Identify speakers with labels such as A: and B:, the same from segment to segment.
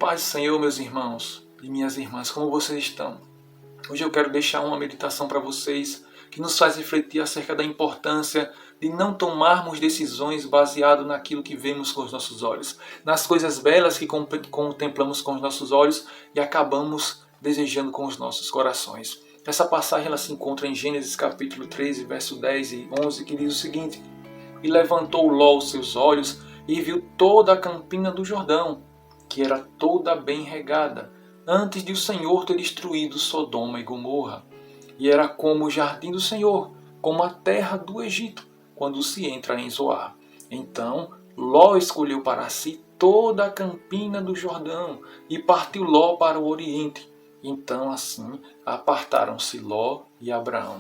A: paz do Senhor, meus irmãos e minhas irmãs, como vocês estão? Hoje eu quero deixar uma meditação para vocês que nos faz refletir acerca da importância de não tomarmos decisões baseadas naquilo que vemos com os nossos olhos, nas coisas belas que contemplamos com os nossos olhos e acabamos desejando com os nossos corações. Essa passagem ela se encontra em Gênesis capítulo 13, verso 10 e 11, que diz o seguinte: E levantou Ló os seus olhos e viu toda a campina do Jordão, que era toda bem regada, antes de o Senhor ter destruído Sodoma e Gomorra. E era como o jardim do Senhor, como a terra do Egito, quando se entra em Zoar. Então Ló escolheu para si toda a campina do Jordão, e partiu Ló para o oriente. Então assim apartaram-se Ló e Abraão.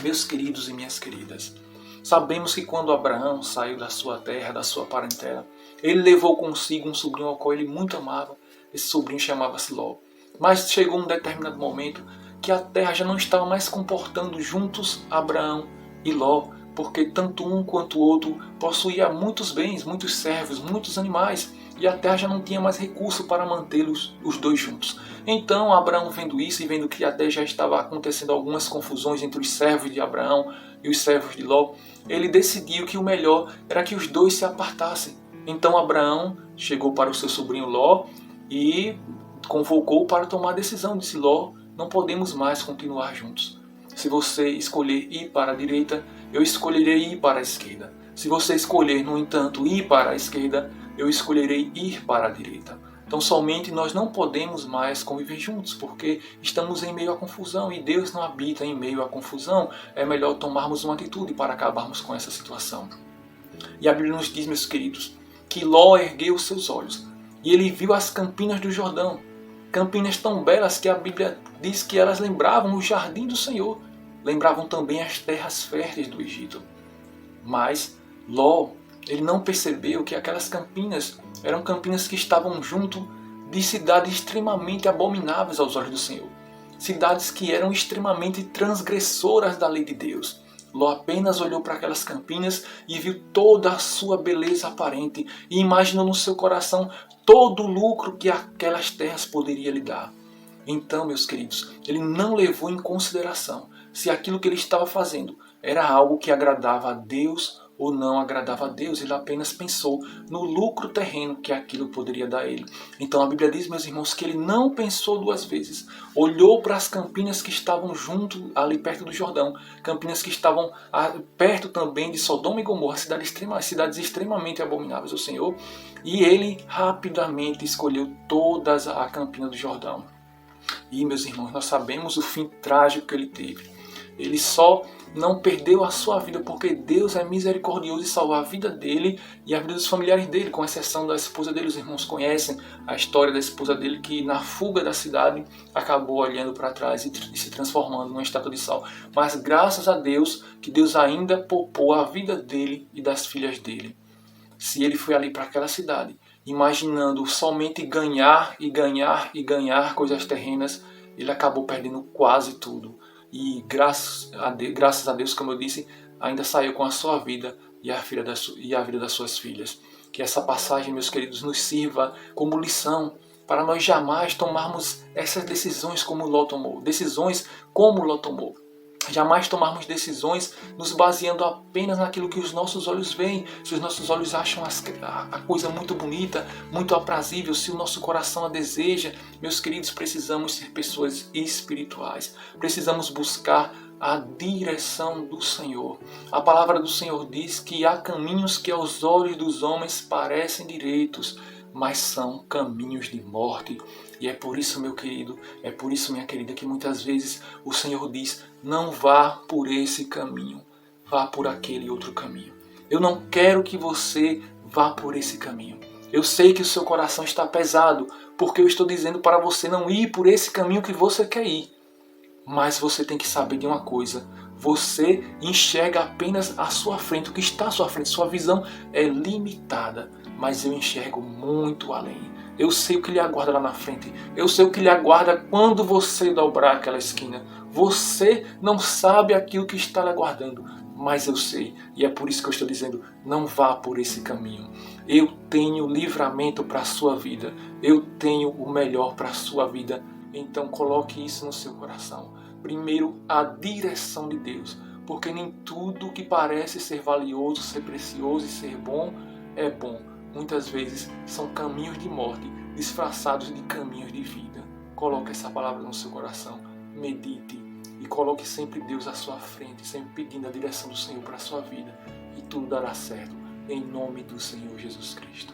A: Meus queridos e minhas queridas, sabemos que quando Abraão saiu da sua terra, da sua parentela, ele levou consigo um sobrinho ao qual ele muito amava. Esse sobrinho chamava-se Ló. Mas chegou um determinado momento que a terra já não estava mais comportando juntos Abraão e Ló, porque tanto um quanto o outro possuía muitos bens, muitos servos, muitos animais, e a terra já não tinha mais recurso para mantê-los os dois juntos. Então Abraão, vendo isso e vendo que até já estava acontecendo algumas confusões entre os servos de Abraão e os servos de Ló, ele decidiu que o melhor era que os dois se apartassem. Então Abraão chegou para o seu sobrinho Ló e convocou para tomar a decisão. Disse: Ló, não podemos mais continuar juntos. Se você escolher ir para a direita, eu escolherei ir para a esquerda. Se você escolher, no entanto, ir para a esquerda, eu escolherei ir para a direita. Então somente nós não podemos mais conviver juntos, porque estamos em meio à confusão e Deus não habita em meio à confusão. É melhor tomarmos uma atitude para acabarmos com essa situação. E a Bíblia nos diz, meus queridos, que Ló ergueu os seus olhos e ele viu as campinas do Jordão. Campinas tão belas que a Bíblia diz que elas lembravam o jardim do Senhor. Lembravam também as terras férteis do Egito. Mas Ló, ele não percebeu que aquelas campinas eram campinas que estavam junto de cidades extremamente abomináveis aos olhos do Senhor. Cidades que eram extremamente transgressoras da lei de Deus. Ló apenas olhou para aquelas campinas e viu toda a sua beleza aparente e imaginou no seu coração todo o lucro que aquelas terras poderiam lhe dar. Então, meus queridos, ele não levou em consideração se aquilo que ele estava fazendo era algo que agradava a Deus ou não agradava a Deus. Ele apenas pensou no lucro terreno que aquilo poderia dar a ele. Então a Bíblia diz, meus irmãos, que ele não pensou duas vezes. Olhou para as campinas que estavam junto, ali perto do Jordão. Campinas que estavam perto também de Sodoma e Gomorra, cidades extremamente abomináveis ao Senhor. E ele rapidamente escolheu todas a campina do Jordão. E, meus irmãos, nós sabemos o fim trágico que ele teve. Ele só não perdeu a sua vida porque Deus é misericordioso e salvou a vida dele e a vida dos familiares dele, com exceção da esposa dele. Os irmãos conhecem a história da esposa dele, que na fuga da cidade acabou olhando para trás e se transformando numa estátua de sal. Mas graças a Deus que Deus ainda poupou a vida dele e das filhas dele. Se ele foi ali para aquela cidade imaginando somente ganhar e ganhar e ganhar coisas terrenas, ele acabou perdendo quase tudo. E graças a Deus, como eu disse, ainda saiu com a sua vida e a vida das suas filhas. Que essa passagem, meus queridos, nos sirva como lição para nós jamais tomarmos essas decisões como Ló tomou. Jamais tomarmos decisões nos baseando apenas naquilo que os nossos olhos veem. Se os nossos olhos acham a coisa muito bonita, muito aprazível, se o nosso coração a deseja, meus queridos, precisamos ser pessoas espirituais. Precisamos buscar a direção do Senhor. A palavra do Senhor diz que há caminhos que aos olhos dos homens parecem direitos, mas são caminhos de morte. E é por isso, meu querido, é por isso, minha querida, que muitas vezes o Senhor diz: não vá por esse caminho, vá por aquele outro caminho. Eu não quero que você vá por esse caminho. Eu sei que o seu coração está pesado, porque eu estou dizendo para você não ir por esse caminho que você quer ir. Mas você tem que saber de uma coisa: você enxerga apenas à sua frente, o que está à sua frente. Sua visão é limitada, mas eu enxergo muito além. Eu sei o que lhe aguarda lá na frente. Eu sei o que lhe aguarda quando você dobrar aquela esquina. Você não sabe aquilo que está lhe aguardando, mas eu sei. E é por isso que eu estou dizendo, não vá por esse caminho. Eu tenho livramento para a sua vida. Eu tenho o melhor para a sua vida. Então coloque isso no seu coração. Primeiro, a direção de Deus. Porque nem tudo que parece ser valioso, ser precioso e ser bom é bom. Muitas vezes são caminhos de morte disfarçados de caminhos de vida. Coloque essa palavra no seu coração. Medite e coloque sempre Deus à sua frente, sempre pedindo a direção do Senhor para a sua vida. E tudo dará certo, em nome do Senhor Jesus Cristo.